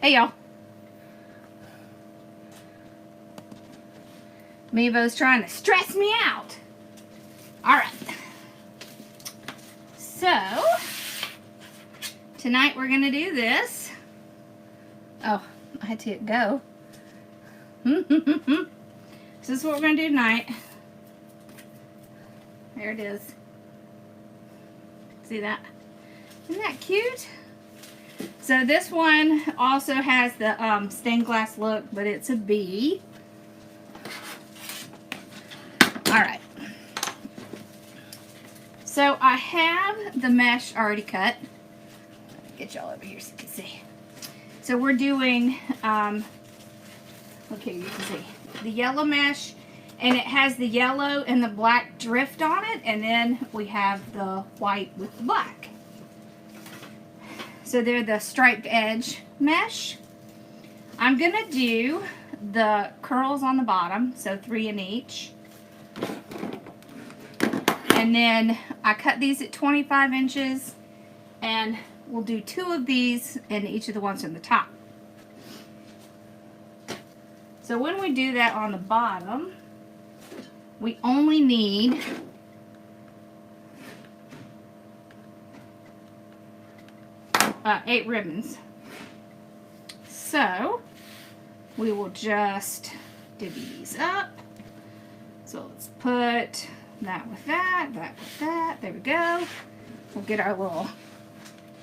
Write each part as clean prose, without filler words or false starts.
Hey, y'all. Mevo's trying to stress me out. All right. So, tonight we're going to do this. Oh, I had to hit go. So this is what we're going to do tonight. There it is. See that? Isn't that cute? So this one also has the stained glass look, but it's a bee. Alright. So I have the mesh already cut. Get y'all over here so you can see. So we're doing, okay, you can see the yellow mesh, and it has the yellow and the black drift on it, and then we have the white with the black. So they're the striped edge mesh. I'm gonna do the curls on the bottom, so 3 in each. And then I cut these at 25 inches, and we'll do 2 of these in each of the ones on the top. So when we do that on the bottom, we only need 8 ribbons. So we will just divvy these up. So let's put that with that, that with that. There we go. We'll get our little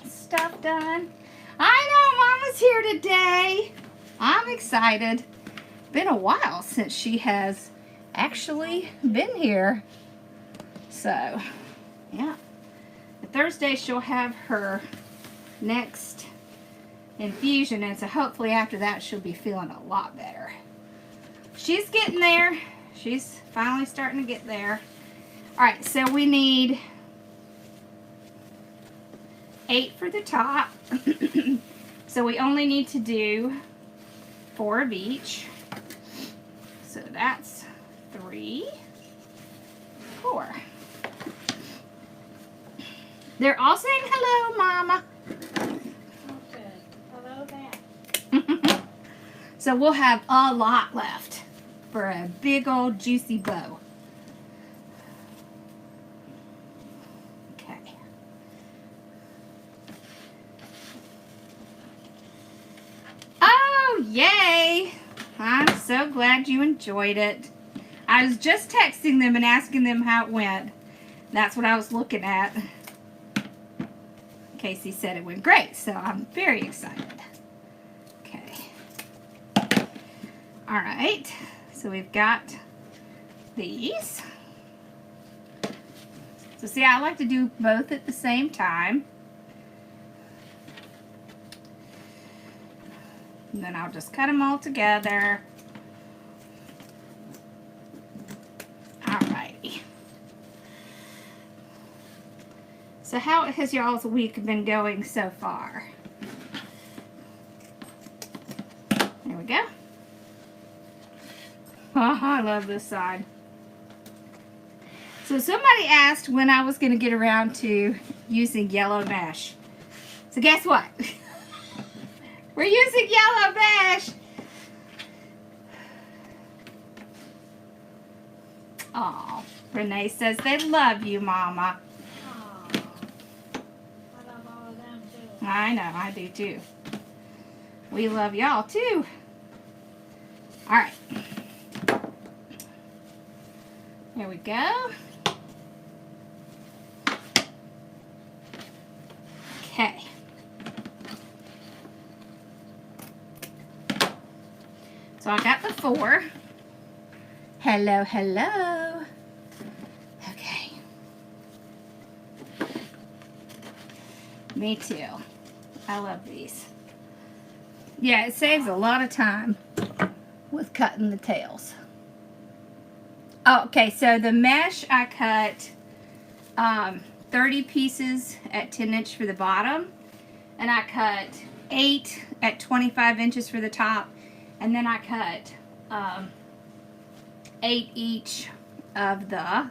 stuff done. I know Mama's here today. I'm excited. Been a while since she has actually been here. So, yeah. Thursday she'll have her next infusion, and so hopefully after that she'll be feeling a lot better. She's getting there. She's finally starting to get there. Alright, so we need 8 for the top. So we only need to do 4 of each. So that's 3, 4. They're all saying hello, Mama. Okay. Hello there. So we'll have a lot left for a big old juicy bow. Okay. Oh, yay! I'm so glad you enjoyed it. I was just texting them and asking them how it went. That's what I was looking at. Casey said it went great, so I'm very excited. Okay. Alright, so we've got these. So see, I like to do both at the same time. And then I'll just cut them all together. Alrighty. So how has y'all's week been going so far? There we go. Oh, I love this side. So somebody asked when I was going to get around to using yellow mesh. So guess what? We're using yellow mesh. Oh, Renee says they love you, Mama. Oh, I love all of them too. I know, I do too. We love y'all too. All right. There we go. Okay. So I got the 4. Hello, hello. Okay. Me too. I love these. Yeah, it saves a lot of time with cutting the tails. Oh, okay, so the mesh I cut 30 pieces at 10 inch for the bottom, and I cut 8 at 25 inches for the top, and then I cut 8 each of the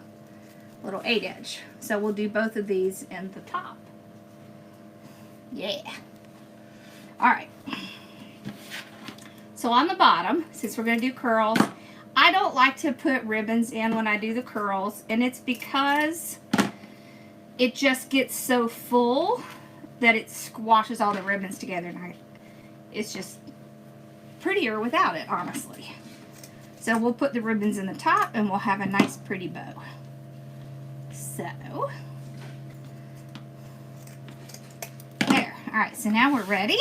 little 8 inch. So we'll do both of these in the top. Yeah. Alright. So on the bottom, since we're going to do curls, I don't like to put ribbons in when I do the curls, and it's because it just gets so full that it squashes all the ribbons together, and it's just prettier without it, honestly. So we'll put the ribbons in the top, and we'll have a nice pretty bow. So, there. Alright, so now we're ready.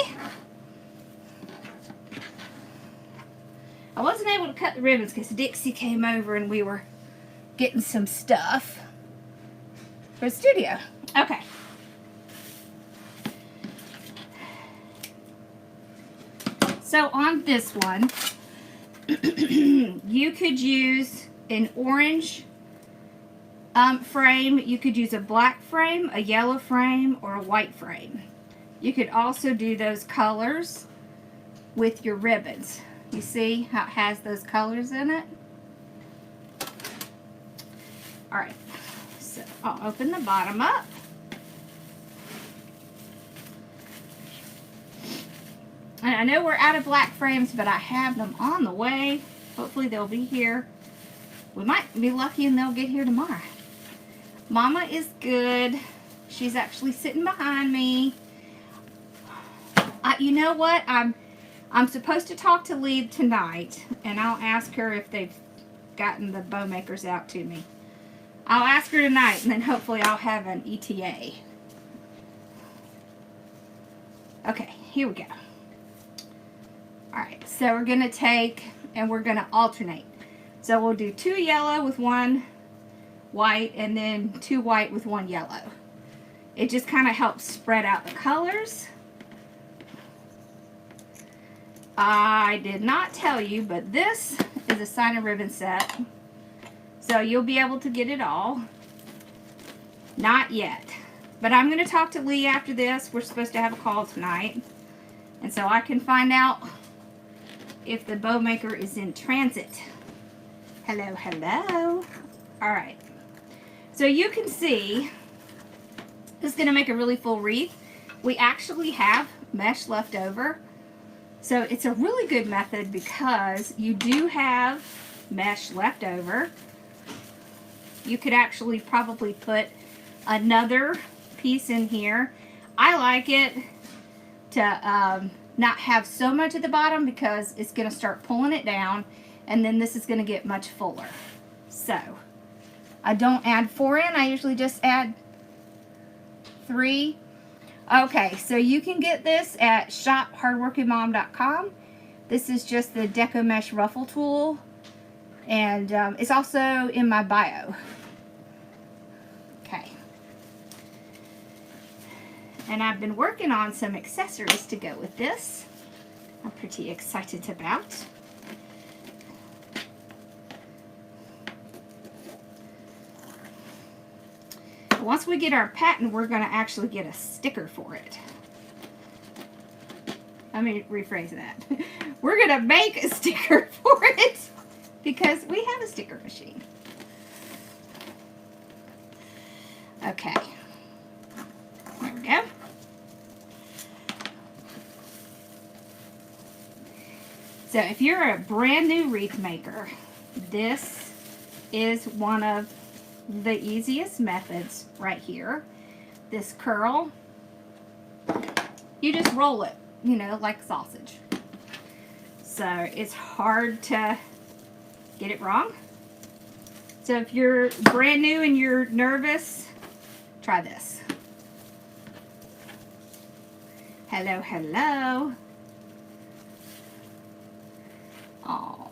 I wasn't able to cut the ribbons because Dixie came over and we were getting some stuff for the studio. Okay. So on this one, you could use an orange frame, you could use a black frame, a yellow frame, or a white frame. You could also do those colors with your ribbons. You see how it has those colors in it? Alright, so I'll open the bottom up. And I know we're out of black frames, but I have them on the way. Hopefully they'll be here. We might be lucky and they'll get here tomorrow. Mama is good. She's actually sitting behind me. You know what? I'm supposed to talk to Lee tonight, and I'll ask her if they've gotten the bow makers out to me. I'll ask her tonight, and then hopefully I'll have an ETA. Okay, here we go. Alright, so we're going to take, and we're going to alternate. So we'll do 2 yellow with 1 white, and then 2 white with 1 yellow. It just kind of helps spread out the colors. I did not tell you, but this is a sign and ribbon set. So you'll be able to get it all. Not yet. But I'm going to talk to Lee after this. We're supposed to have a call tonight. And so I can find out if the bow maker is in transit. Hello, hello. Alright. So you can see, this is going to make a really full wreath. We actually have mesh left over. So it's a really good method because you do have mesh left over. You could actually probably put another piece in here. I like it to not have so much at the bottom because it's going to start pulling it down, and then this is going to get much fuller. So I don't add 4 in. I usually just add 3. Okay, so you can get this at shophardworkingmom.com. This is just the Deco Mesh Ruffle Tool, and it's also in my bio. Okay. And I've been working on some accessories to go with this. I'm pretty excited about. Once we get our patent, we're going to actually get a sticker for it. Let me rephrase that. We're going to make a sticker for it because we have a sticker machine. Okay. There we go. So if you're a brand new wreath maker, this is one of the easiest methods right here. This curl, you just roll it, you know, like sausage. So it's hard to get it wrong. So if you're brand new and you're nervous, try this. Hello, hello. Oh.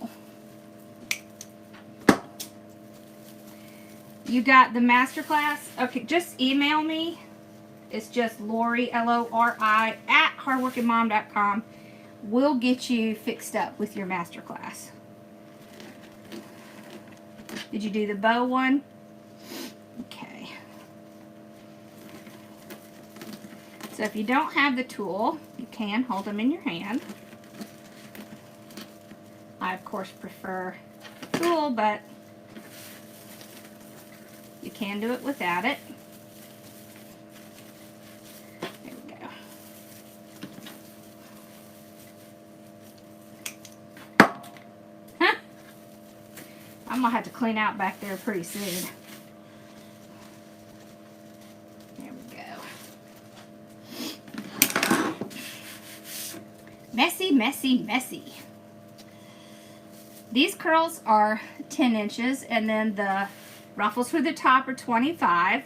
You got the masterclass? Okay, just email me. It's just Lori, L-O-R-I, at hardworkingmom.com. We'll get you fixed up with your masterclass. Did you do the bow one? Okay. So if you don't have the tool, you can hold them in your hand. I, of course, prefer the tool, but you can do it without it. There we go. I'm gonna have to clean out back there pretty soon. There we go. Messy, messy, messy. These curls are 10 inches, and then the ruffles for the top are 25.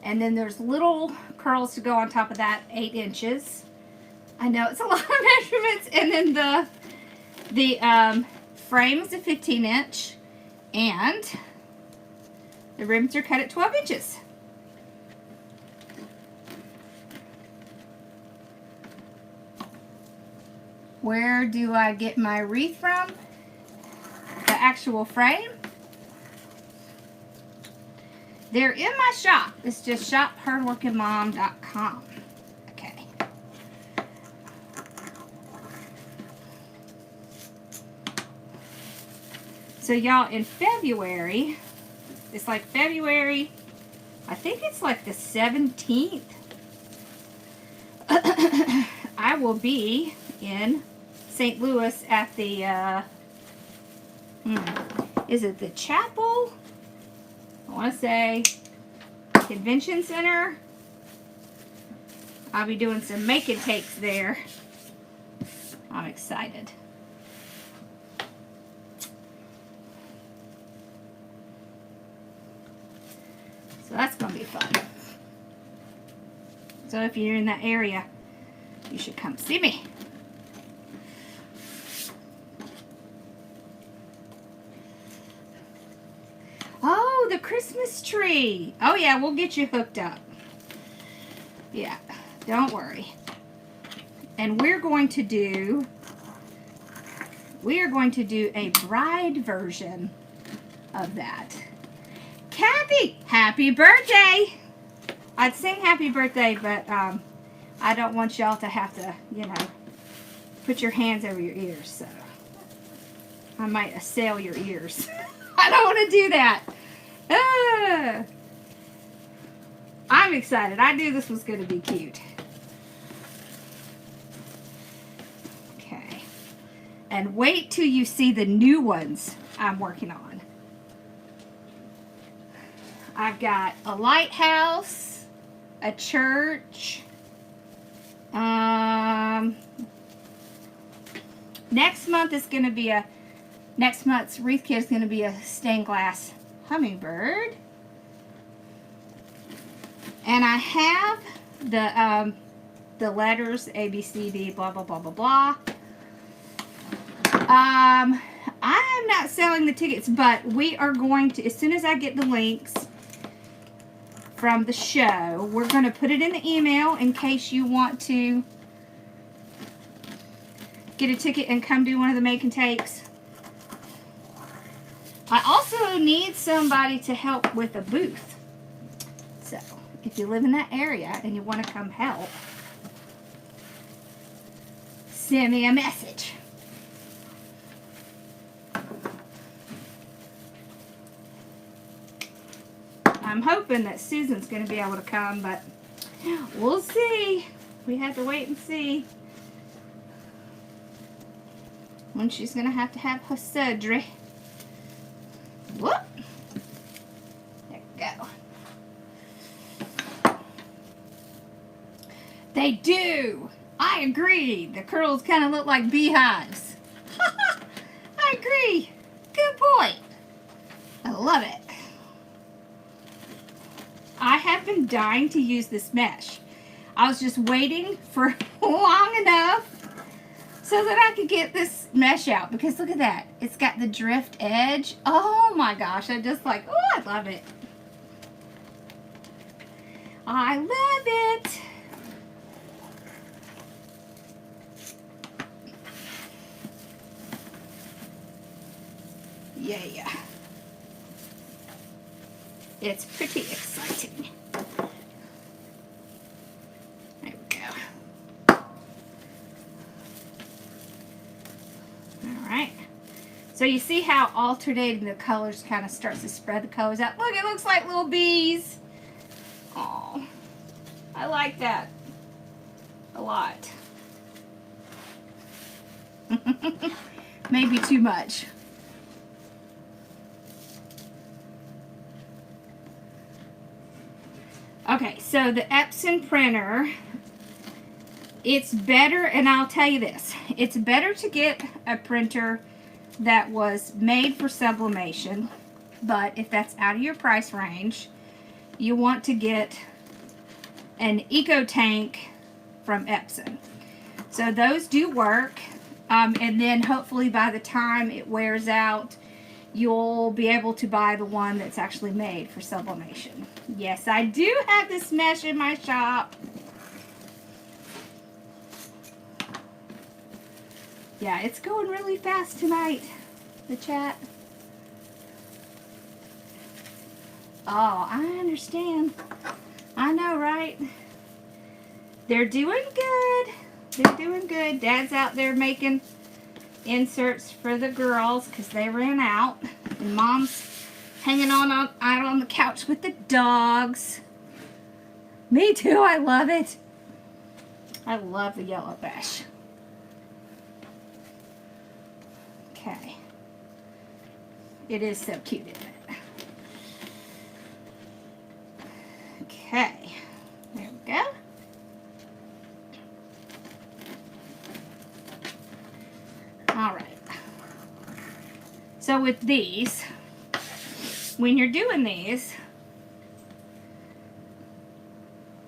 And then there's little curls to go on top of that, 8 inches. I know it's a lot of measurements. And then the frame is a 15 inch, and the ribbons are cut at 12 inches. Where do I get my wreath from? The actual frame? They're in my shop. It's just shop.hardworkingmom.com. Okay. So y'all, in February, it's like February, I think it's like the 17th, I will be in St. Louis at the, is it the Chapel? I want to say Convention Center. I'll be doing some make and takes there. I'm excited. So that's going to be fun. So if you're in that area, you should come see me. Oh, the Christmas tree. Oh yeah, we'll get you hooked up. Yeah, don't worry. And we are going to do a bride version of that. Kathy, happy birthday. I'd sing happy birthday, but I don't want y'all to have to, you know, put your hands over your ears, so I might assail your ears. I don't want to do that. I'm excited. I knew this was going to be cute. Okay. And wait till you see the new ones I'm working on. I've got a lighthouse, a church. Next month's wreath kit is going to be a stained glass hummingbird. And I have the letters A, B, C, D, blah, blah, blah, blah, blah. I am not selling the tickets, but we are going to, as soon as I get the links from the show, we're going to put it in the email in case you want to get a ticket and come do one of the make and takes. I also need somebody to help with a booth. So, if you live in that area and you want to come help, send me a message. I'm hoping that Susan's going to be able to come, but we'll see. We have to wait and see when she's going to have her surgery. Whoop. There we go. They do. I agree. The curls kind of look like beehives. I agree. Good point. I love it. I have been dying to use this mesh. I was just waiting for long enough so that I could get this mesh out, because look at that. It's got the drift edge. Oh my gosh, I just like, oh, I love it. I love it. Yeah. It's pretty exciting. There we go. Alright. So you see how alternating the colors kind of starts to spread the colors out. Look, it looks like little bees. Oh, I like that a lot. Maybe too much. So the Epson printer, it's better, and I'll tell you this, it's better to get a printer that was made for sublimation, but if that's out of your price range, you want to get an Eco Tank from Epson. So those do work, and then hopefully by the time it wears out, you'll be able to buy the one that's actually made for sublimation. Yes, I do have this mesh in my shop. Yeah, it's going really fast tonight, the chat. Oh, I understand. I know, right? They're doing good. They're doing good. Dad's out there making inserts for the girls because they ran out. And Mom's hanging out on the couch with the dogs. Me too. I love it. I love the yellow mesh. Okay. It is so cute, isn't it? Okay. There we go. All right. So with these, when you're doing these,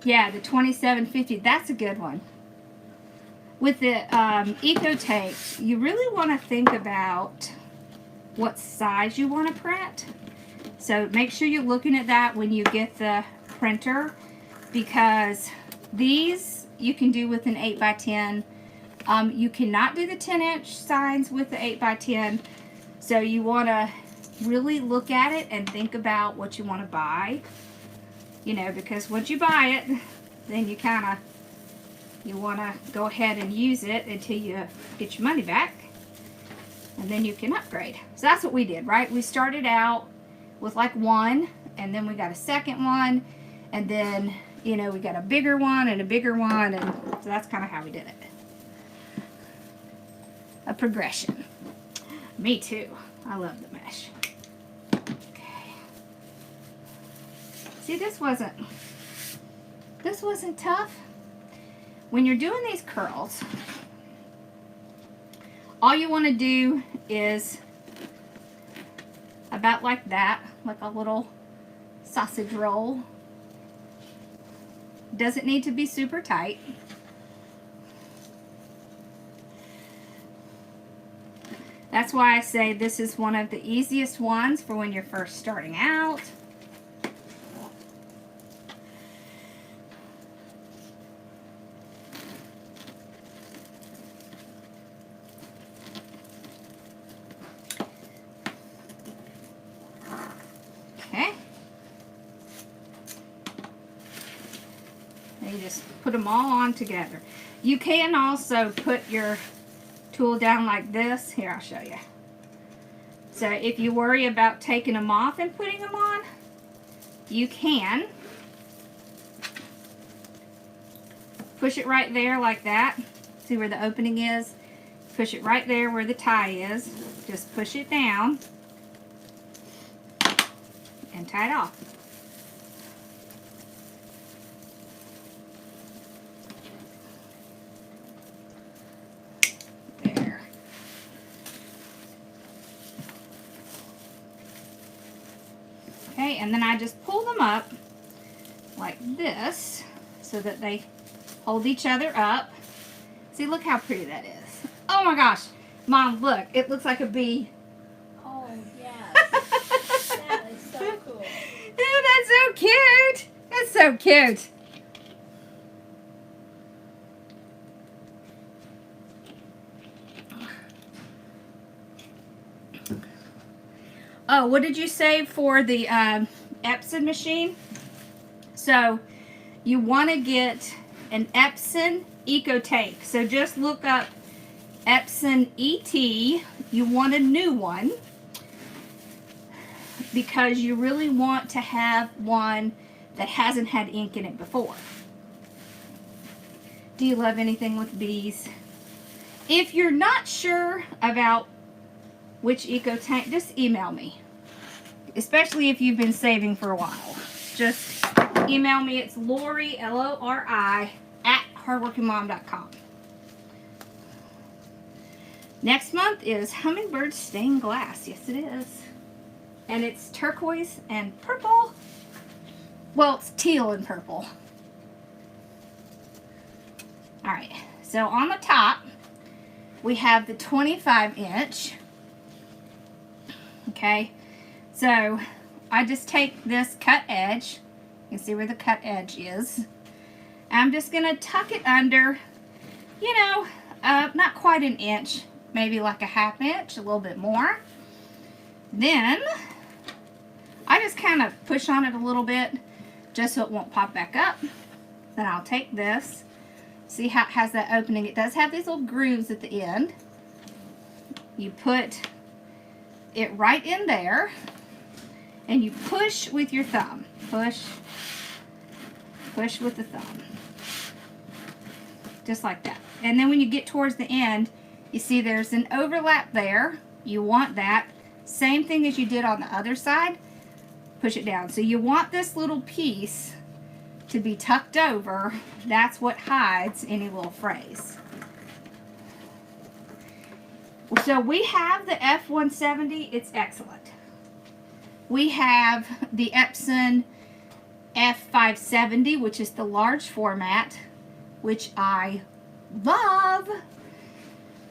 yeah, the 2750, that's a good one. With the Eco Tape, you really want to think about what size you want to print. So make sure you're looking at that when you get the printer, because these you can do with an 8x10. You cannot do the 10-inch signs with the 8x10. So you want to really look at it and think about what you want to buy. You know, because once you buy it, then you want to go ahead and use it until you get your money back. And then you can upgrade. So that's what we did, right? We started out with like one, and then we got a second one, and then, you know, we got a bigger one and a bigger one, and so that's kind of how we did it. A progression. Me too. I love the mesh. Okay. See, this wasn't tough. When you're doing these curls, all you want to do is about like that, like a little sausage roll. Doesn't need to be super tight. That's why I say this is one of the easiest ones for when you're first starting out. Okay. And you just put them all on together. You can also put your tool down like this. Here, I'll show you. So if you worry about taking them off and putting them on, you can. Push it right there like that. See where the opening is? Push it right there where the tie is. Just push it down and tie it off. There. Okay, and then I just pull them up like this so that they hold each other up. See, look how pretty that is. Oh my gosh. Mom, look. It looks like a bee. Oh, yes. That is so cool. Dude, that's so cute. That's so cute. Oh, what did you say for the Epson machine? So, you want to get an Epson Eco Tape. So just look up Epson ET. You want a new one because you really want to have one that hasn't had ink in it before. Do you love anything with bees? If you're not sure about which Eco Tank, just email me. Especially if you've been saving for a while. Just email me. It's Lori, Lori, at hardworkingmom.com. Next month is Hummingbird Stained Glass. Yes, it is. And it's turquoise and purple. Well, it's teal and purple. Alright, so on the top, we have the 25-inch. Okay, so I just take this cut edge. You can see where the cut edge is. I'm just going to tuck it under, you know, not quite an inch, maybe like a ½ inch, a little bit more. Then I just kind of push on it a little bit just so it won't pop back up. Then I'll take this. See how it has that opening? It does have these little grooves at the end. You put it right in there and you push with your thumb. Push, push with the thumb. Just like that. And then when you get towards the end, you see there's an overlap there. You want that. Same thing as you did on the other side. Push it down. So you want this little piece to be tucked over. That's what hides any little frays. So we have the F170. It's excellent. We have the Epson F570, which is the large format, which I love.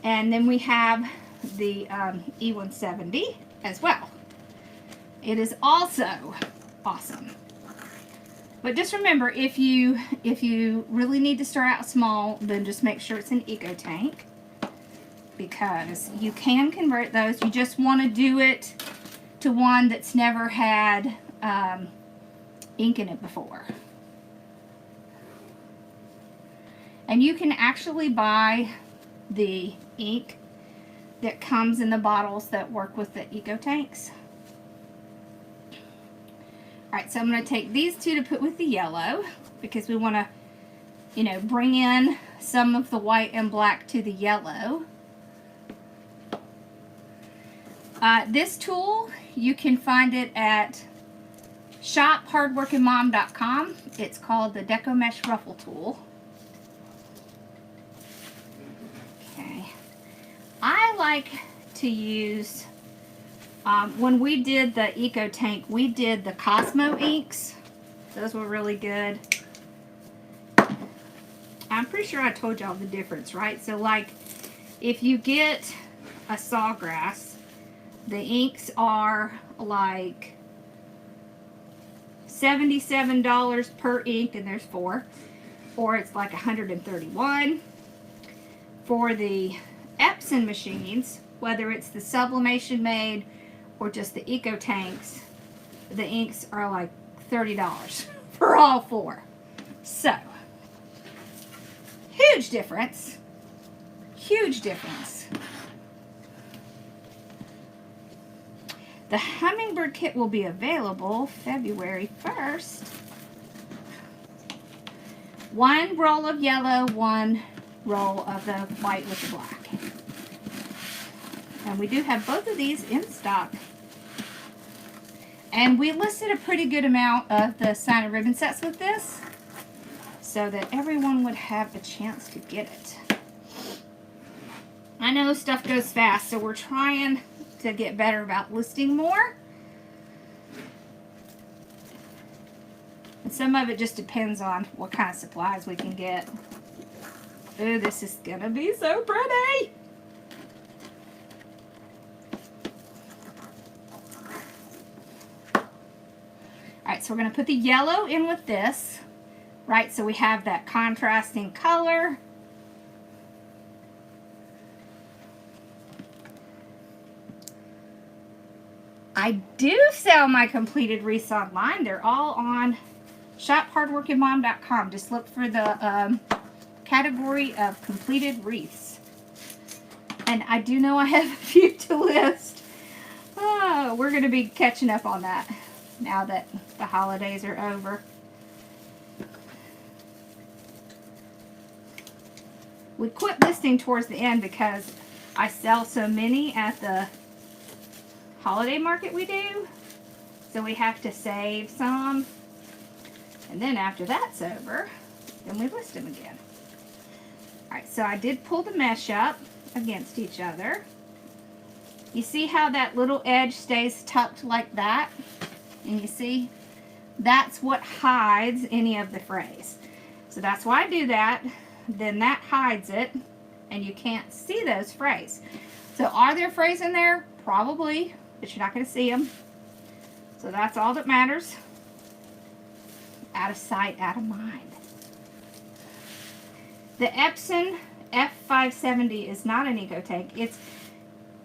And then we have the E170 as well. It is also awesome. But just remember, if you really need to start out small, then just make sure it's an eco tank, because you can convert those. You just want to do it to one that's never had ink in it before. And you can actually buy the ink that comes in the bottles that work with the eco tanks. Alright, so I'm going to take these two to put with the yellow, because we want to, you know, bring in some of the white and black to the yellow. This tool, you can find it at shophardworkingmom.com. It's called the Deco Mesh Ruffle Tool. Okay. I like to use... when we did the Eco Tank, we did the Cosmo inks. Those were really good. I'm pretty sure I told y'all the difference, right? So like, if you get a Sawgrass, the inks are like $77 per ink, and there's 4. Or it's like $131. For the Epson machines, whether it's the sublimation made or just the eco tanks, the inks are like $30 for all 4. So, huge difference. Huge difference. The Hummingbird kit will be available February 1st. 1 roll of yellow, 1 roll of the white with the black. And we do have both of these in stock. And we listed a pretty good amount of the sign and ribbon sets with this, so that everyone would have a chance to get it. I know stuff goes fast, so we're trying to get better about listing more. And some of it just depends on what kind of supplies we can get. Ooh, this is gonna be so pretty! Alright, so we're going to put the yellow in with this, right? So we have that contrasting color. I do sell my completed wreaths online. They're all on shophardworkingmom.com. Just look for the category of completed wreaths. And I do know I have a few to list. Oh, we're going to be catching up on that now that the holidays are over. We quit listing towards the end because I sell so many at the holiday market we do. So we have to save some. And then after that's over, then we list them again. Alright, so I did pull the mesh up against each other. You see how that little edge stays tucked like that? And you see, that's what hides any of the frays. So that's why I do that. Then that hides it, and you can't see those frays. So are there frays in there? Probably, but you're not going to see them. So that's all that matters. Out of sight, out of mind. The Epson F570 is not an eco tank. It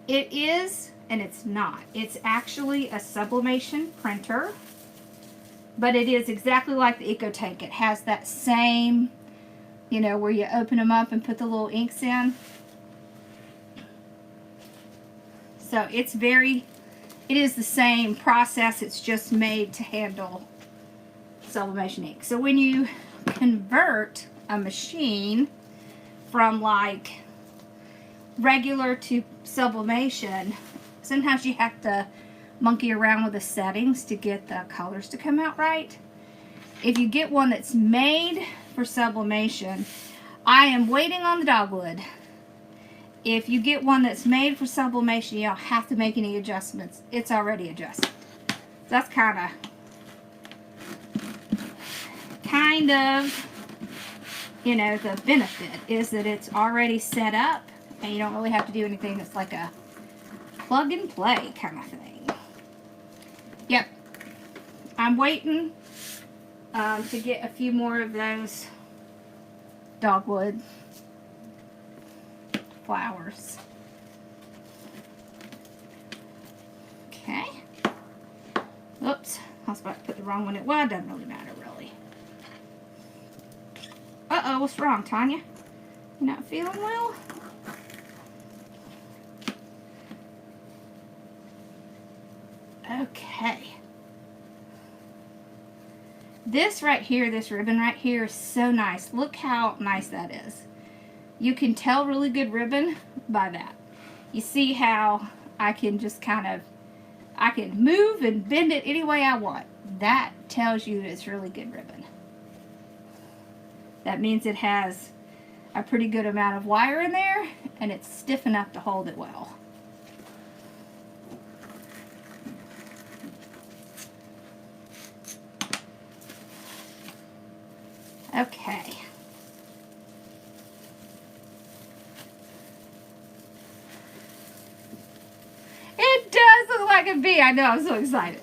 is, and it's not. It's actually a sublimation printer, but it is exactly like the eco tank. It has that same, you know, where you open them up and put the little inks in. So it is the same process. It's just made to handle sublimation ink. So when you convert a machine from like regular to sublimation, sometimes you have to monkey around with the settings to get the colors to come out right. If you get one that's made for sublimation, I am waiting on the dogwood. If you get one that's made for sublimation, you don't have to make any adjustments. It's already adjusted. That's kind of, you know, the benefit is that it's already set up and you don't really have to do anything. It's like a plug and play kind of thing. Yep. I'm waiting to get a few more of those dogwood flowers. Okay. Oops. I was about to put the wrong one in. Well, it doesn't really matter, really. Uh-oh, what's wrong, Tanya? You not feeling well? Okay. This right here, this ribbon right here is so nice. Look how nice that is. You can tell really good ribbon by that. You see how I can just kind of, I can move and bend it any way I want. That tells you it's really good ribbon. That means it has a pretty good amount of wire in there and it's stiff enough to hold it well. Okay. It does look like a bee. I know, I'm so excited.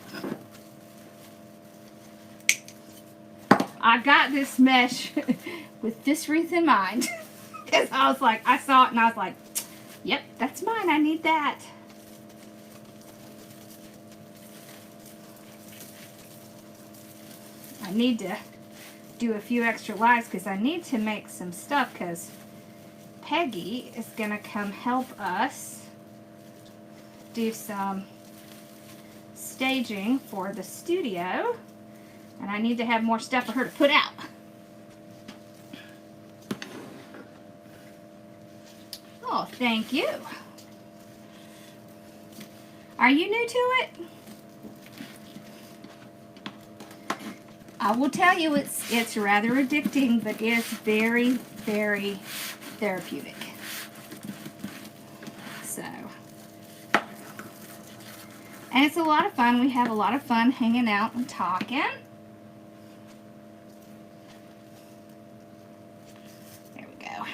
I got this mesh with this wreath in mind. Because I was like, I saw it and I was like, yep, that's mine. I need that. I need to do a few extra lives because I need to make some stuff because Peggy is going to come help us do some staging for the studio, and I need to have more stuff for her to put out. Oh, thank you. Are you new to it? I will tell you it's rather addicting, but it's very, very therapeutic. So, and it's a lot of fun. We have a lot of fun hanging out and talking. There we go.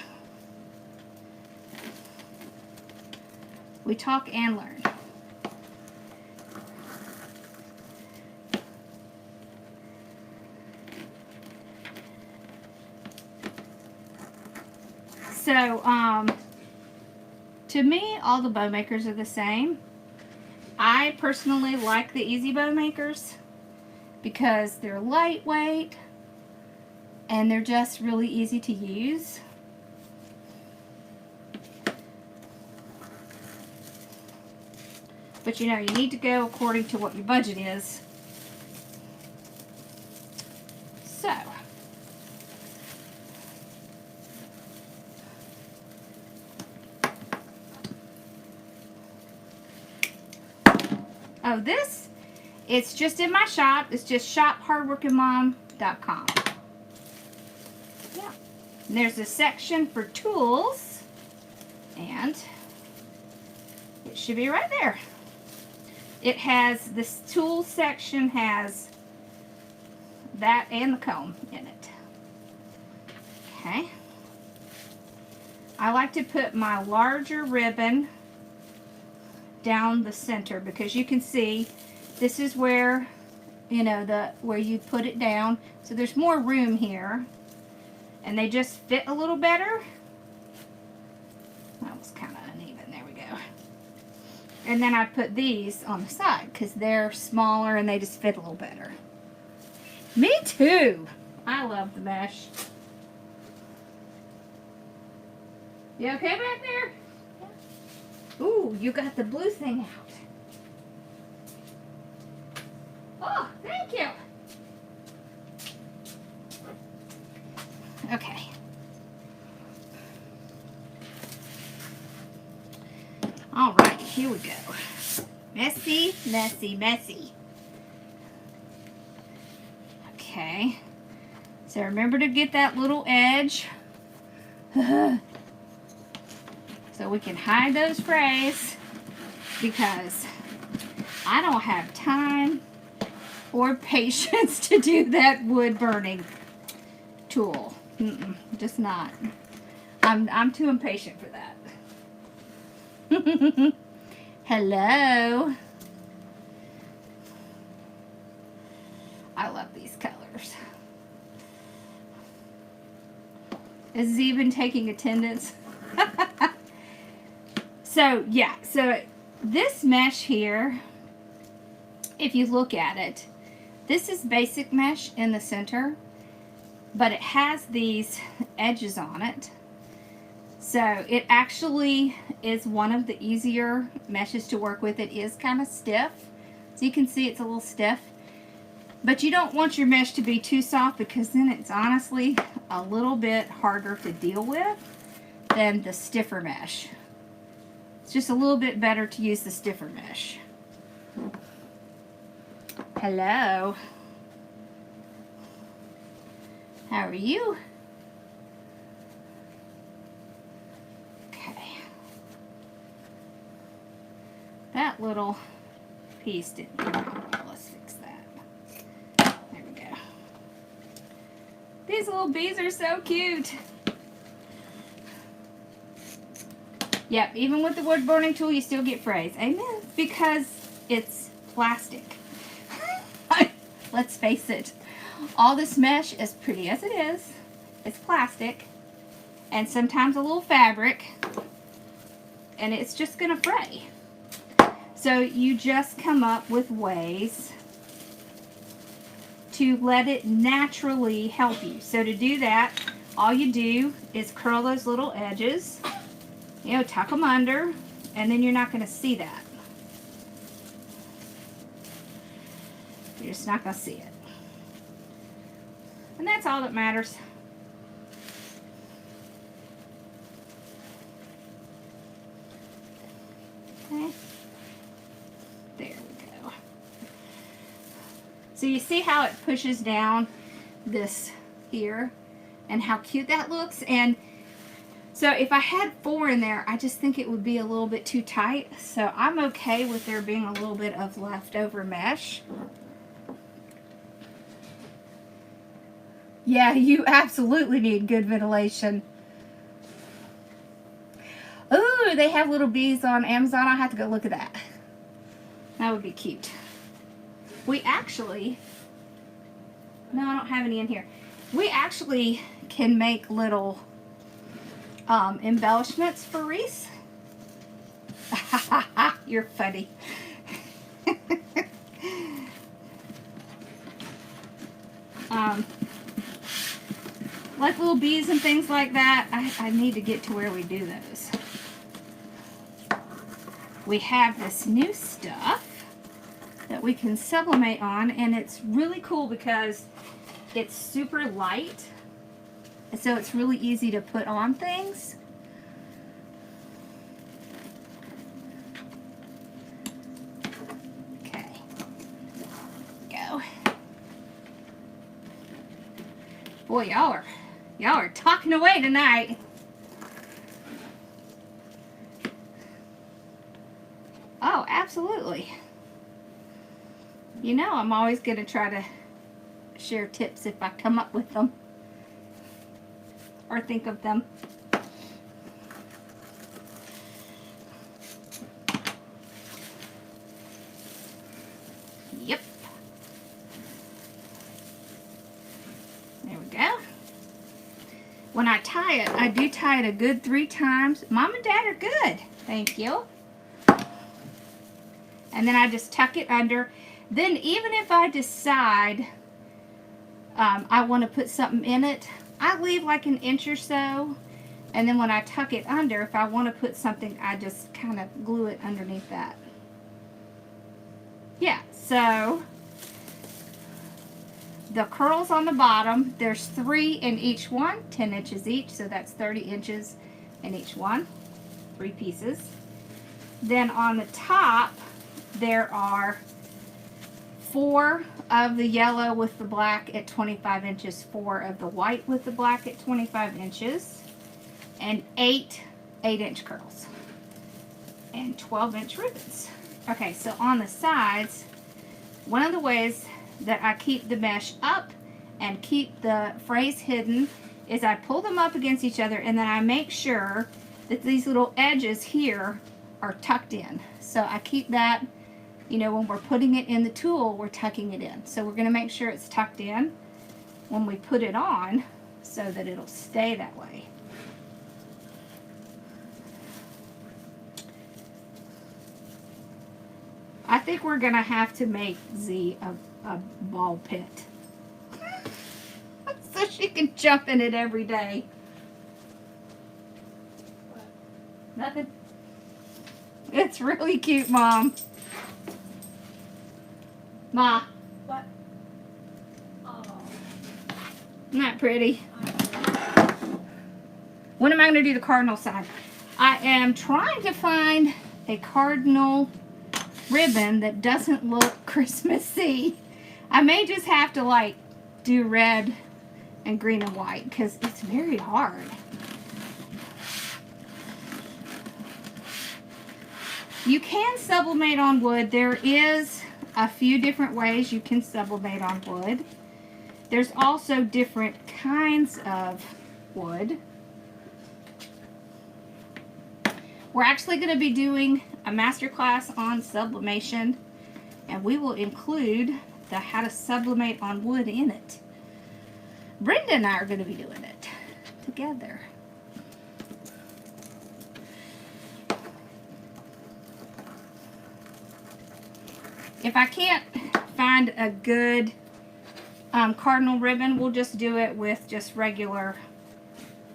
We talk and learn. So, to me, all the bow makers are the same. I personally like the Easy Bow makers because they're lightweight and they're just really easy to use. But you know, you need to go according to what your budget is. So, oh, this, it's just in my shop. It's just shop Hardworking Mom HWM.com. Yeah. And there's a section for tools, and it should be right there. It has, this tool section has that and the comb in it. Okay. I like to put my larger ribbon down the center because you can see this is where, you know, where you put it down. So there's more room here, and they just fit a little better. That was kind of uneven. There we go. And then I put these on the side because they're smaller and they just fit a little better. Me too. I love the mesh. You okay back there? Yeah. Ooh, you got the blue thing out. Oh, thank you. Okay. All right, here we go. Messy, messy, messy. Okay. So remember to get that little edge. So we can hide those frays, because I don't have time or patience to do that wood burning tool. Just not. I'm too impatient for that. Hello. I love these colors. Is Z even taking attendance? So yeah, so this mesh here, if you look at it, this is basic mesh in the center, but it has these edges on it. So it actually is one of the easier meshes to work with. It is kind of stiff. So you can see it's a little stiff. But you don't want your mesh to be too soft, because then it's honestly a little bit harder to deal with than the stiffer mesh. It's just a little bit better to use the stiffer mesh. Hello. How are you? Okay. That little piece didn't come out. Let's fix that. There we go. These little bees are so cute. Yep, even with the wood burning tool, you still get frays. Amen. Because it's plastic. Let's face it. All this mesh, as pretty as it is, it's plastic. And sometimes a little fabric. And it's just going to fray. So you just come up with ways to let it naturally help you. So to do that, all you do is curl those little edges. You know, tuck them under, and then you're not going to see that. You're just not going to see it. And that's all that matters. Okay. There we go. So you see how it pushes down this here, and how cute that looks? And so if I had 4 in there, I just think it would be a little bit too tight. So I'm okay with there being a little bit of leftover mesh. Yeah, you absolutely need good ventilation. Ooh, they have little bees on Amazon. I'll have to go look at that. That would be cute. We actually, no, I don't have any in here. We actually can make little embellishments for wreaths. You're funny. Like little bees and things like that. I need to get to where we do those. We have this new stuff that we can sublimate on, and it's really cool because it's super light. So it's really easy to put on things. Okay. Go. Boy, y'all are talking away tonight. Oh, absolutely. You know, I'm always going to try to share tips if I come up with them or think of them. Yep. There we go. When I tie it, I do tie it a good 3 times. Mom and Dad are good. Thank you. And then I just tuck it under. Then even if I decide I want to put something in it, I leave like an inch or so. And then when I tuck it under, if I want to put something, I just kind of glue it underneath that. Yeah, so the curls on the bottom, there's 3 in each one, 10 inches each, so that's 30 inches in each one, 3 pieces. Then on the top, there are 4 of the yellow with the black at 25 inches, 4 of the white with the black at 25 inches, and 8 8-inch curls, and 12-inch ribbons. Okay, so on the sides, one of the ways that I keep the mesh up and keep the frays hidden is I pull them up against each other, and then I make sure that these little edges here are tucked in. So I keep that, you know, when we're putting it in the tool, we're tucking it in. So we're going to make sure it's tucked in when we put it on so that it'll stay that way. I think we're going to have to make Z a ball pit so she can jump in it every day. What? Nothing. It's really cute, Mom. Ma. What? Oh. Isn't that pretty? When am I going to do the cardinal sign? I am trying to find a cardinal ribbon that doesn't look Christmassy. I may just have to like do red and green and white because it's very hard. You can sublimate on wood. There is a few different ways you can sublimate on wood. There's also different kinds of wood. We're actually going to be doing a masterclass on sublimation, and we will include the how to sublimate on wood in it. Brenda and I are going to be doing it together. If I can't find a good cardinal ribbon, we'll just do it with just regular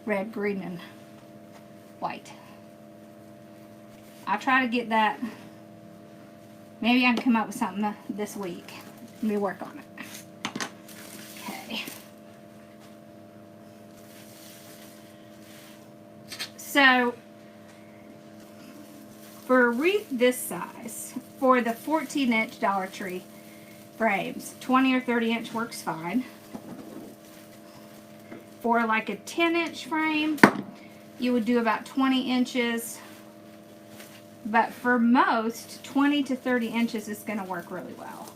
red, green, and white. I'll try to get that. Maybe I can come up with something this week. Let me work on it. Okay. So, for a wreath this size, for the 14-inch Dollar Tree frames, 20 or 30-inch works fine. For like a 10-inch frame, you would do about 20 inches. But for most, 20 to 30 inches is going to work really well.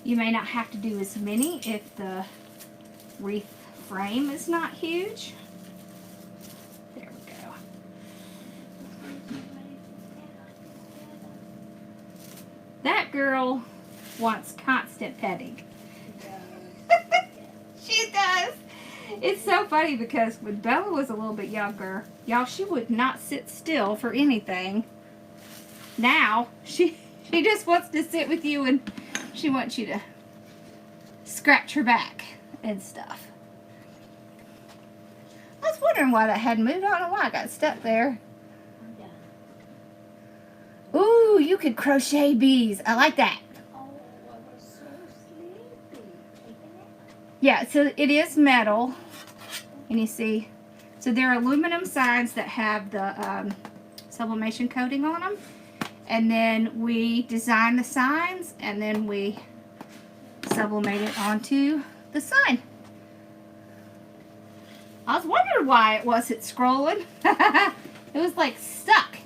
You may not have to do as many if the wreath frame is not huge. There we go. That girl wants constant petting. She does. It's so funny because when Bella was a little bit younger, y'all, she would not sit still for anything. Now, she just wants to sit with you and she wants you to scratch her back and stuff. I was wondering why that hadn't moved. I don't know why I got stuck there. Ooh, you could crochet bees. I like that. Oh, I was so sleepy. Yeah, so it is metal. And you see, so there are aluminum sides that have the sublimation coating on them. And then we design the signs and then we sublimate it onto the sign. I was wondering why it wasn't scrolling. It was like stuck.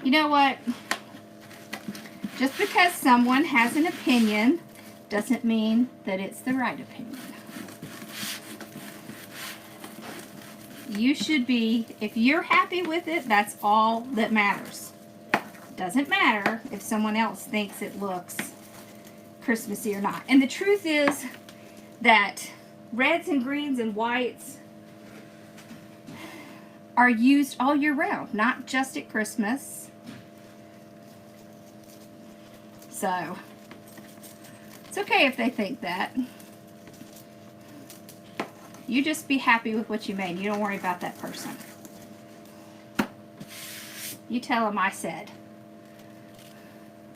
You know what? Just because someone has an opinion doesn't mean that it's the right opinion. You should be, if you're happy with it, that's all that matters. Doesn't matter if someone else thinks it looks Christmassy or not. And the truth is that reds and greens and whites are used all year round, not just at Christmas. So, it's okay if they think that. You just be happy with what you made. You don't worry about that person. You tell them I said.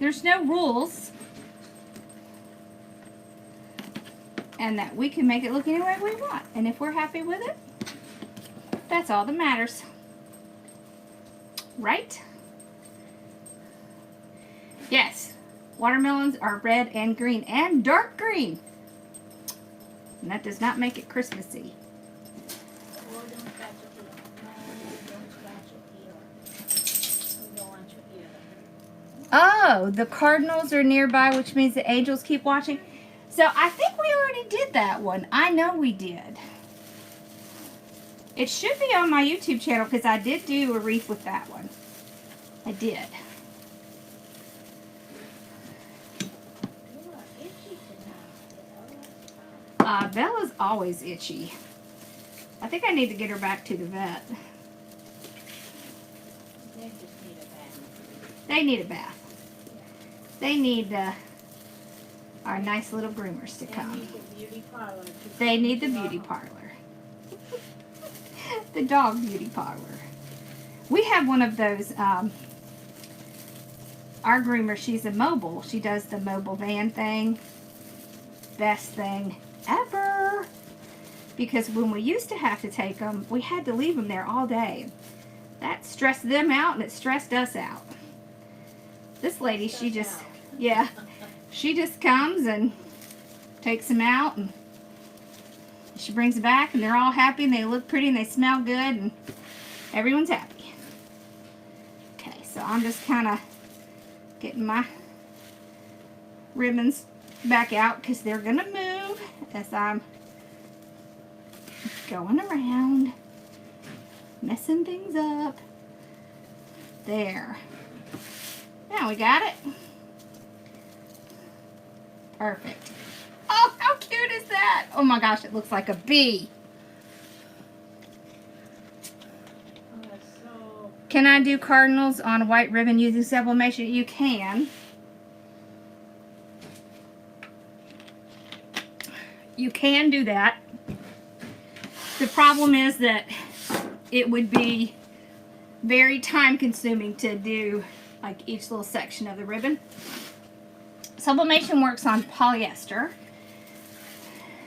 There's no rules. And that we can make it look any way we want. And if we're happy with it, that's all that matters. Right? Yes. Watermelons are red and green and dark green. And that does not make it Christmassy. Oh, don't scratch your ear. No, don't scratch your ear. You don't want your ear to hurt. Oh, the cardinals are nearby, which means the angels keep watching. So I think we already did that one. I know we did. It should be on my YouTube channel because I did do a wreath with that one. I did. You are itchy tonight. Bella's always itchy. I think I need to get her back to the vet. They just need a bath. They need a bath. They need our nice little groomers to They come. need the beauty parlor. to They need the go beauty home. parlor. The dog beauty parlor. We have one of those, our groomer, she's a mobile. She does the mobile van thing. Best thing ever. Because when we used to have to take them, we had to leave them there all day. That stressed them out and it stressed us out. This lady, she just, yeah, she just comes and takes them out and she brings them back and they're all happy and they look pretty and they smell good and everyone's happy. Okay, so I'm just kind of getting my ribbons back out because they're going to move as I'm going around, messing things up. There. Now we got it. Perfect. Oh, how cute is that? Oh my gosh, it looks like a bee. Oh, that's so. Can I do cardinals on a white ribbon using sublimation? You can. You can do that. The problem is that it would be very time consuming to do like each little section of the ribbon. Sublimation works on polyester.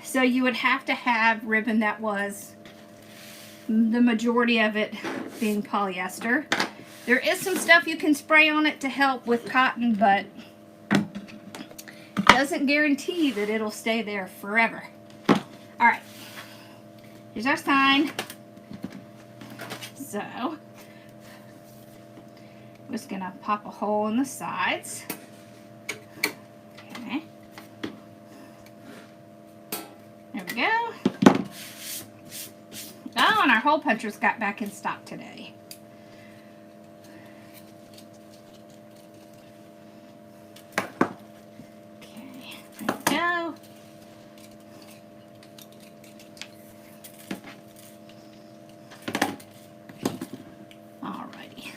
So you would have to have ribbon that was the majority of it being polyester. There is some stuff you can spray on it to help with cotton, but it doesn't guarantee that it'll stay there forever. Alright, here's our sign. So, I'm just going to pop a hole in the sides. Okay. There we go. Oh, and our hole punchers got back in stock today. Okay, there we go. Alrighty.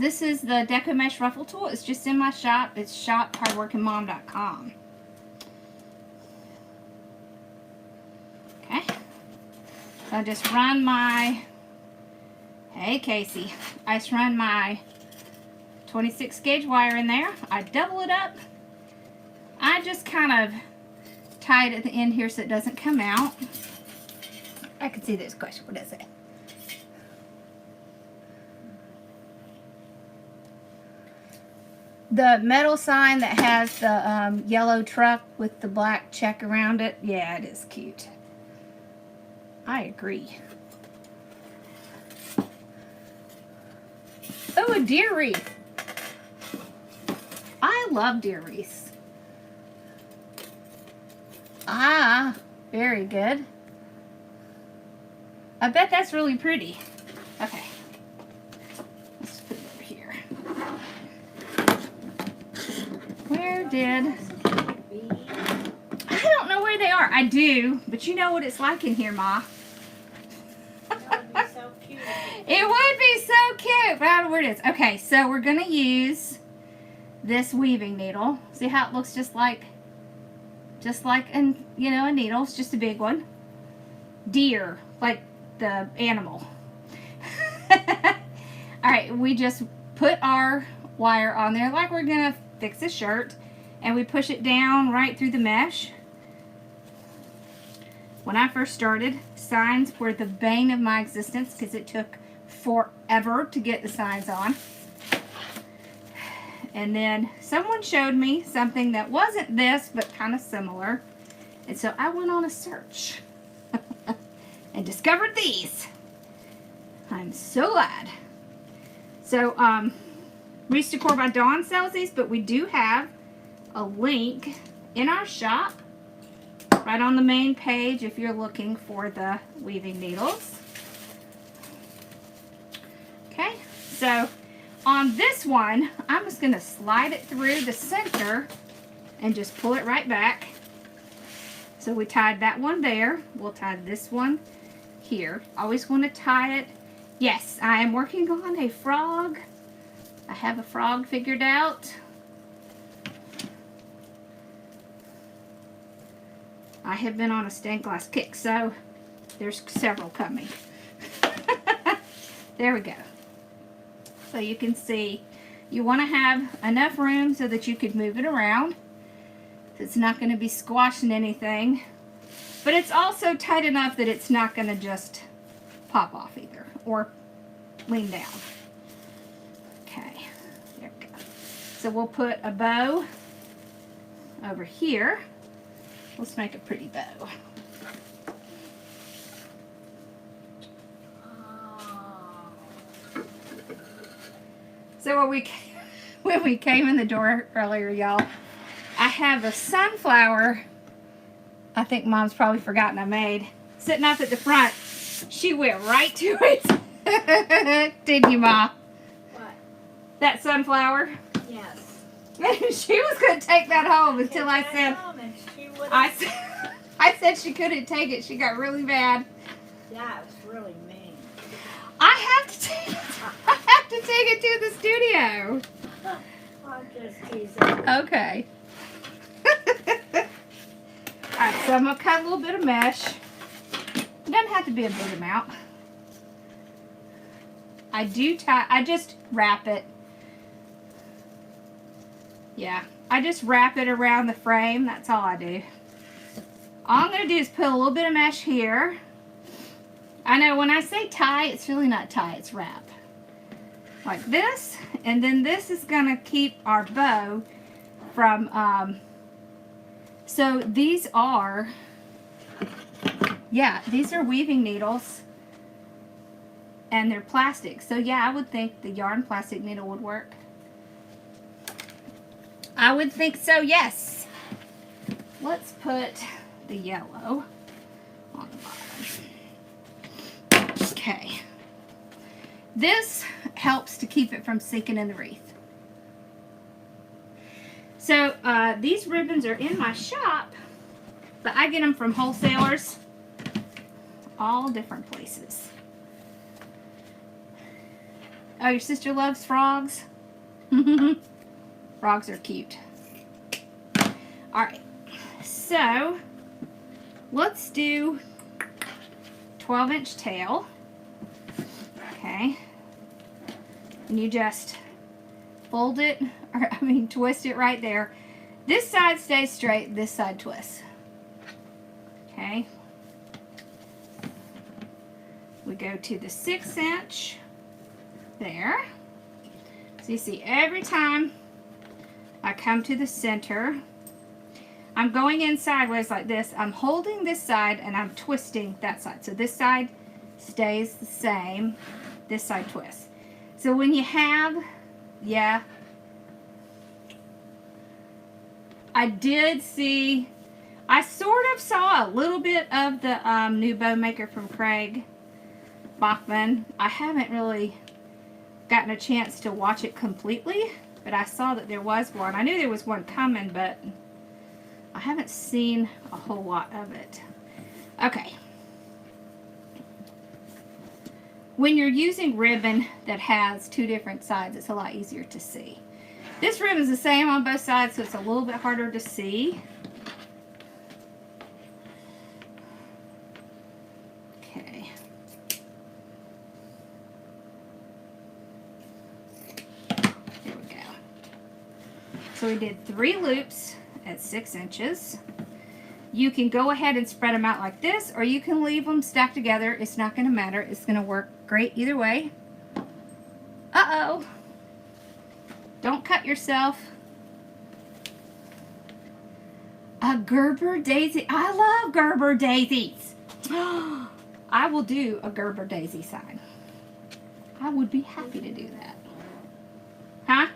This is the Deco Mesh Ruffle Tool. It's just in my shop. It's shop.hardworkingmom.com. Okay. So I just run my, hey Casey, I just run my 26 gauge wire in there. I double it up. I just kind of tie it at the end here so it doesn't come out. I can see this question. What is it? the metal sign that has the yellow truck with the black check around it. Yeah, it is cute. I agree. Oh, a deer wreath. I love deer wreaths. Ah, very good. I bet that's really pretty. Okay. Let's put it over here. Where did... I don't know where they are. I do, but you know what it's like in here, Ma. That would be so cute. It would be so cute, but I don't know where it is. Okay, so we're going to use this weaving needle. See how it looks just like a needle. It's just a big one. Deer, like the animal. Alright, we just put our wire on there like we're going to fix a shirt, and we push it down right through the mesh. When I first started, signs were the bane of my existence because it took forever to get the signs on. And then someone showed me something that wasn't this, but kind of similar. And so I went on a search and discovered these. I'm so glad. So, Reese Decor by Dawn sells these, but we do have a link in our shop right on the main page if you're looking for the weaving needles. Okay, so on this one, I'm just going to slide it through the center and just pull it right back. So we tied that one there. We'll tie this one here. Always want to tie it. Yes, I am working on a frog. I have a frog figured out. I have been on a stained glass kick, so there's several coming. There we go. So you can see, you want to have enough room so that you could move it around. It's not going to be squashing anything. But it's also tight enough that it's not going to just pop off either, or lean down. Okay, there we go. So we'll put a bow over here. Let's make a pretty bow. So when we came in the door earlier, y'all, I have a sunflower I think Mom's probably forgotten I made sitting up at the front. She went right to it. Did you, Ma? What? That sunflower? Yes. She was going to take that home until I said... I said she couldn't take it. She got really mad. That was really mean. I have to take it to the studio. I'm just teasing. Okay. Alright, so I'm going to cut a little bit of mesh. It doesn't have to be a big amount. I just wrap it. Yeah, I just wrap it around the frame. That's all I do. All I'm going to do is put a little bit of mesh here. I know when I say tie, it's really not tie, it's wrap. Like this, and then this is going to keep our bow from, so these are, yeah, these are weaving needles, and they're plastic. So yeah, I would think the yarn plastic needle would work. I would think so, yes. Let's put the yellow on the bottom. Okay. This helps to keep it from sinking in the wreath. So these ribbons are in my shop, but I get them from wholesalers, all different places. Oh, your sister loves frogs? Frogs are cute. Alright, so let's do 12-inch tail. Okay. And you just fold it, or twist it right there. This side stays straight, this side twists. Okay. We go to the 6-inch there. So you see every time I come to the center. I'm going in sideways like this. I'm holding this side and I'm twisting that side. So this side stays the same. This side twists. So when you have, yeah, I did see, I sort of saw a little bit of the new bow maker from Craig Bachman. I haven't really gotten a chance to watch it completely, but I saw that there was one. I knew there was one coming, but I haven't seen a whole lot of it. Okay. When you're using ribbon that has two different sides, it's a lot easier to see. This ribbon is the same on both sides, so it's a little bit harder to see. Okay. There we go. So we did 3 loops at 6 inches. You can go ahead and spread them out like this, or you can leave them stacked together. It's not going to matter. It's going to work great either way. Uh-oh. Don't cut yourself. A Gerber daisy. I love Gerber daisies. I will do a Gerber daisy sign. I would be happy to do that. Huh?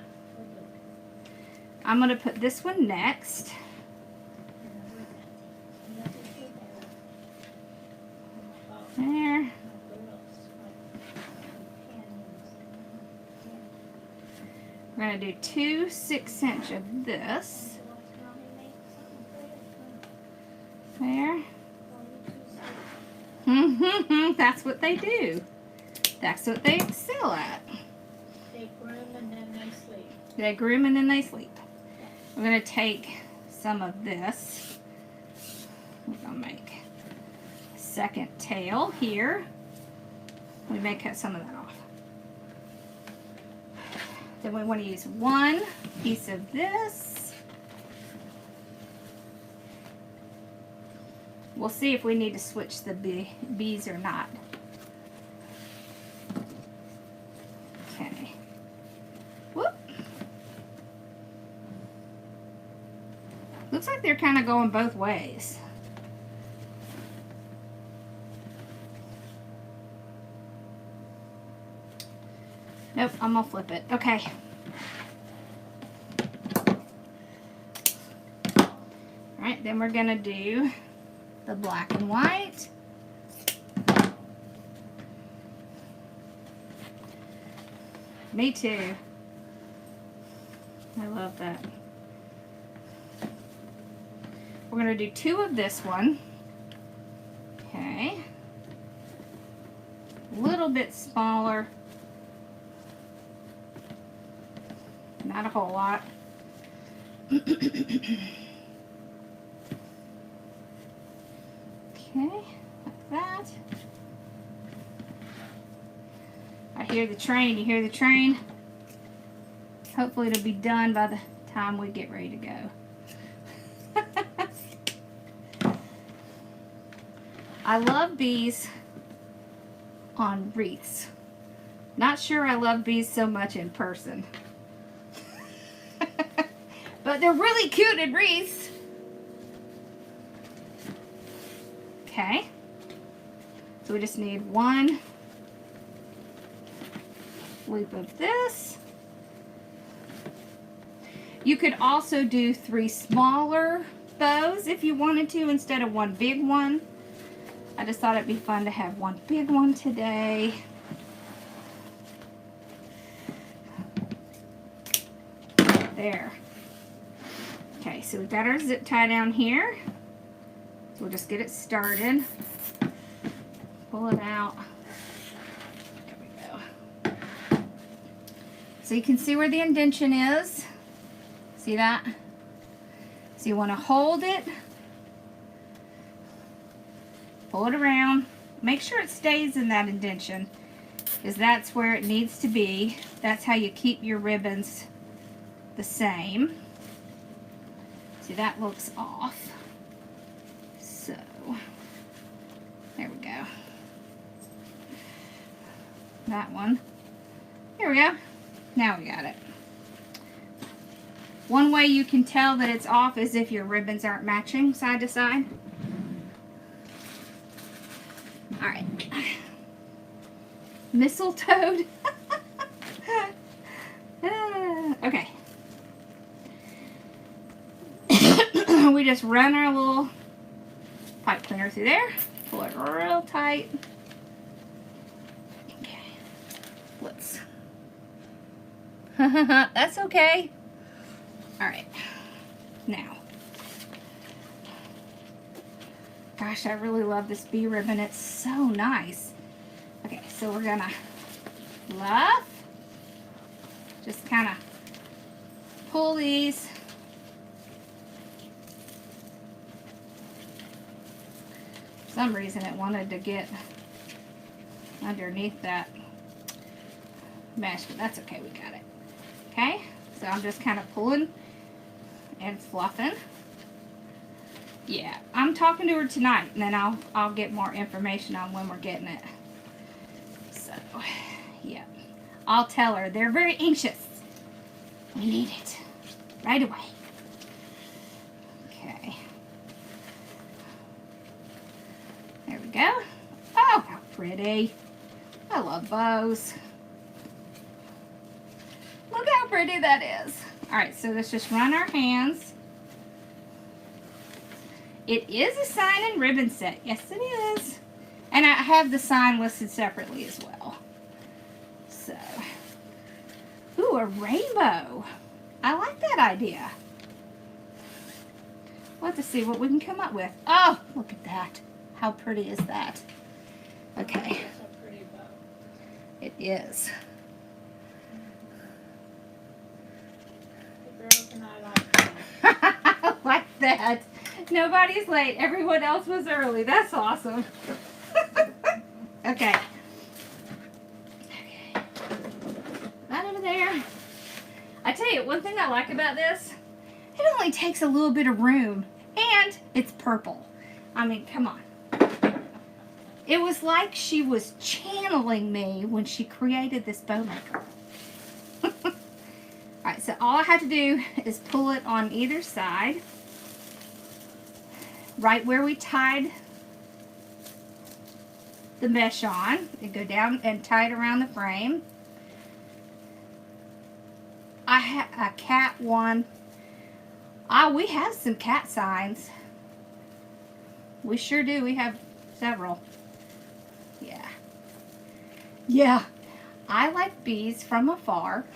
I'm going to put this one next. There. We're going to do 2 6-inch of this. There. That's what they do. That's what they excel at. They groom and then they sleep. They groom and then they sleep. We're going to take some of this. We're going to make a second tail here. We may cut some of that off. Then we want to use 1 piece of this. We'll see if we need to switch the bees or not. Okay. Whoop. Looks like they're kind of going both ways. Nope, I'm gonna flip it. Okay. Alright, then we're gonna do the black and white. Me too. I love that. We're gonna do 2 of this one. Okay. A little bit smaller. Not a whole lot. Okay, like that. I hear the train. You hear the train? Hopefully it'll be done by the time we get ready to go. I love bees on wreaths. Not sure I love bees so much in person. But they're really cute in wreaths. Okay. So we just need 1 loop of this. You could also do 3 smaller bows if you wanted to instead of 1 big one. I just thought it'd be fun to have 1 big one today. There. Okay, so we've got our zip tie down here. So we'll just get it started. Pull it out. There we go. So you can see where the indentation is. See that? So you want to hold it. Pull it around. Make sure it stays in that indentation, because that's where it needs to be. That's how you keep your ribbons the same. See, that looks off. So, there we go. That one. There we go. Now we got it. One way you can tell that it's off is if your ribbons aren't matching side to side. Alright. Mistletoed. Okay. We just run our little pipe cleaner through there. Pull it real tight. Okay. Let's. That's okay. Alright. Now. Gosh, I really love this bee ribbon. It's so nice. Okay, so we're gonna fluff. Just kind of pull these. For some reason it wanted to get underneath that mesh, but that's okay, we got it. Okay, so I'm just kind of pulling and fluffing. Yeah, I'm talking to her tonight, and then I'll get more information on when we're getting it. So, yeah, I'll tell her. They're very anxious. We need it right away. Okay. There we go. Oh, how pretty. I love bows. Look how pretty that is. All right, so let's just run our hands. It is a sign and ribbon set. Yes, it is. And I have the sign listed separately as well. So, ooh, a rainbow. I like that idea. We'll have to see what we can come up with. Oh, look at that. How pretty is that? Okay. That's a pretty bow. It is. The girls and I like that. I like that. Nobody's late. Everyone else was early. That's awesome. Okay. Okay. Right over there. I tell you, one thing I like about this, it only takes a little bit of room. And it's purple. I mean, come on. It was like she was channeling me when she created this bow maker. Alright, so all I have to do is pull it on either side. Right where we tied the mesh on, and go down and tie it around the frame. I have a cat one. We have some cat signs. We sure do. We have several. Yeah. Yeah. I like bees from afar.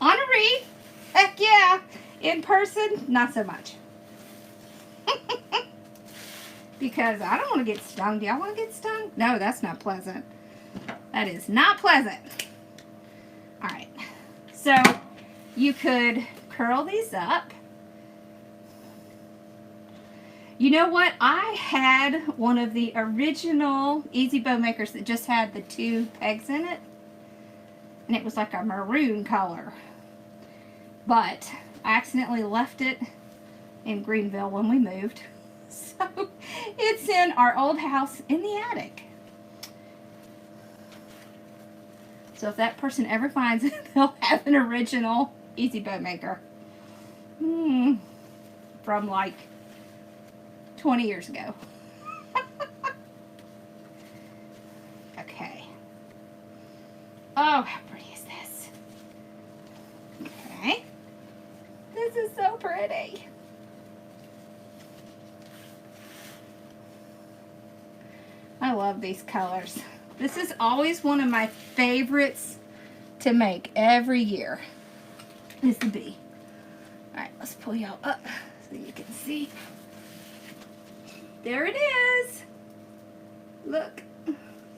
On a wreath. Heck yeah. In person, not so much. Because I don't want to get stung. Do y'all want to get stung? No, that's not pleasant. That is not pleasant. Alright. So, you could curl these up. You know what? I had one of the original Easy Bow Makers that just had the 2 pegs in it. And it was like a maroon color. But I accidentally left it in Greenville when we moved. So it's in our old house in the attic. So if that person ever finds it, they'll have an original Easy Bow Maker. From like 20 years ago. Okay. Oh, how pretty is this? Okay. This is so pretty. I love these colors. This is always one of my favorites to make every year. Is the bee. Alright, let's pull y'all up so you can see. There it is. Look.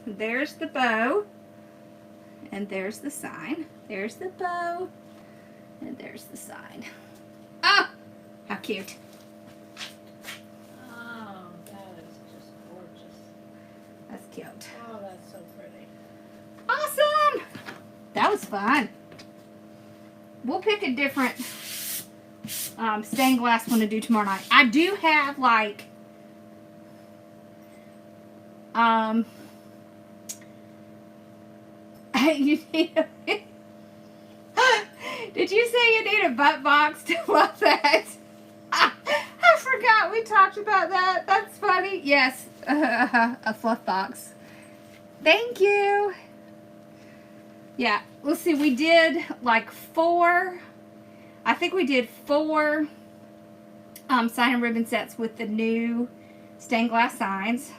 There's the bow. And there's the sign. There's the bow. And there's the sign. Oh! How cute. Oh, that is just gorgeous. That's cute. Oh, that's so pretty. Awesome! That was fun. We'll pick a different stained glass one to do tomorrow night. I do have like Did you say you need a butt box to love that? I forgot we talked about that. That's funny. Yes, a fluff box. Thank you. Yeah, let's see. We did like 4. I think we did 4 sign and ribbon sets with the new stained glass signs.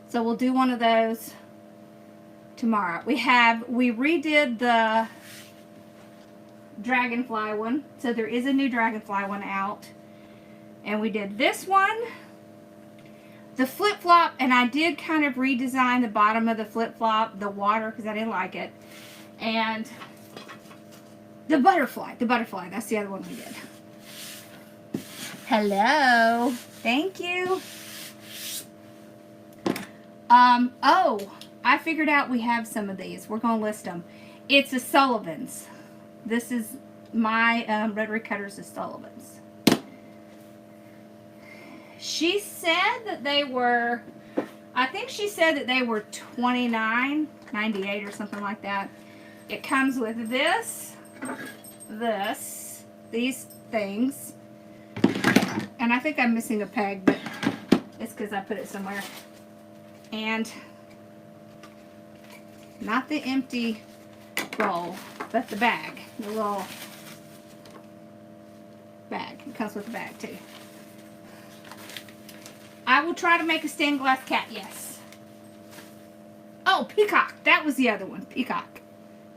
So we'll do one of those tomorrow. We redid the dragonfly one. So there is a new dragonfly one out. And we did this one. The flip-flop, and I did kind of redesign the bottom of the flip-flop, the water, because I didn't like it. And the butterfly, that's the other one we did. Hello. Thank you. Oh, I figured out we have some of these. We're going to list them. It's a Sullivan's. This is my Rotary Cutters of Sullivan's. She said that they were, I think she said that they were $29.98 or something like that. It comes with this, these things, and I think I'm missing a peg, but it's because I put it somewhere. And not the empty roll, but the bag, the little bag. It comes with the bag too. I will try to make a stained glass cat, yes. Oh, peacock. That was the other one. Peacock.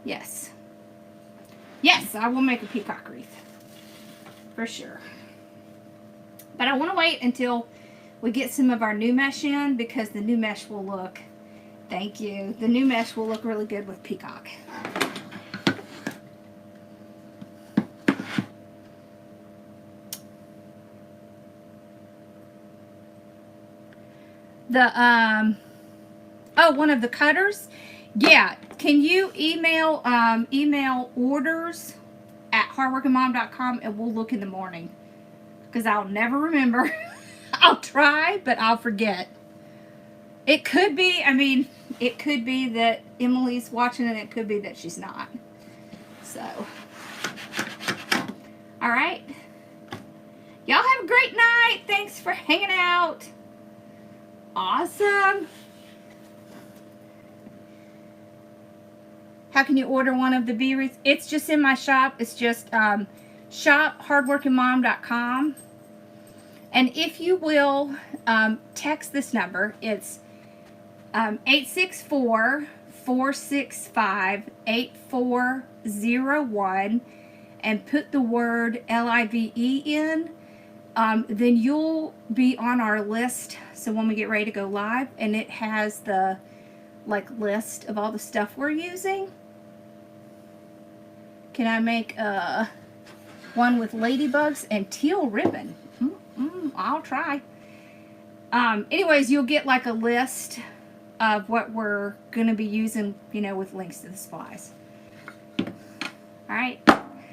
Yes. Yes, I will make a peacock wreath. For sure. But I want to wait until we get some of our new mesh in, because the new mesh will look, thank you, the new mesh will look really good with peacock. One of the cutters, yeah, can you email orders at hardworkingmom.com, and we'll look in the morning, because I'll never remember. I'll try, but I'll forget. It could be, I mean, it could be that Emily's watching, and it could be that she's not. So, all right. Y'all have a great night. Thanks for hanging out. Awesome. How can you order one of the bee wreaths? It's just in my shop. It's just shop.hardworkingmom.com. And if you will, text this number. It's 864-465-8401, and put the word LIVE in. Then you'll be on our list. So when we get ready to go live, and it has the list of all the stuff we're using. Can I make one with ladybugs and teal ribbon? I'll try. Anyways, you'll get like a list of what we're going to be using, with links to the supplies. All right.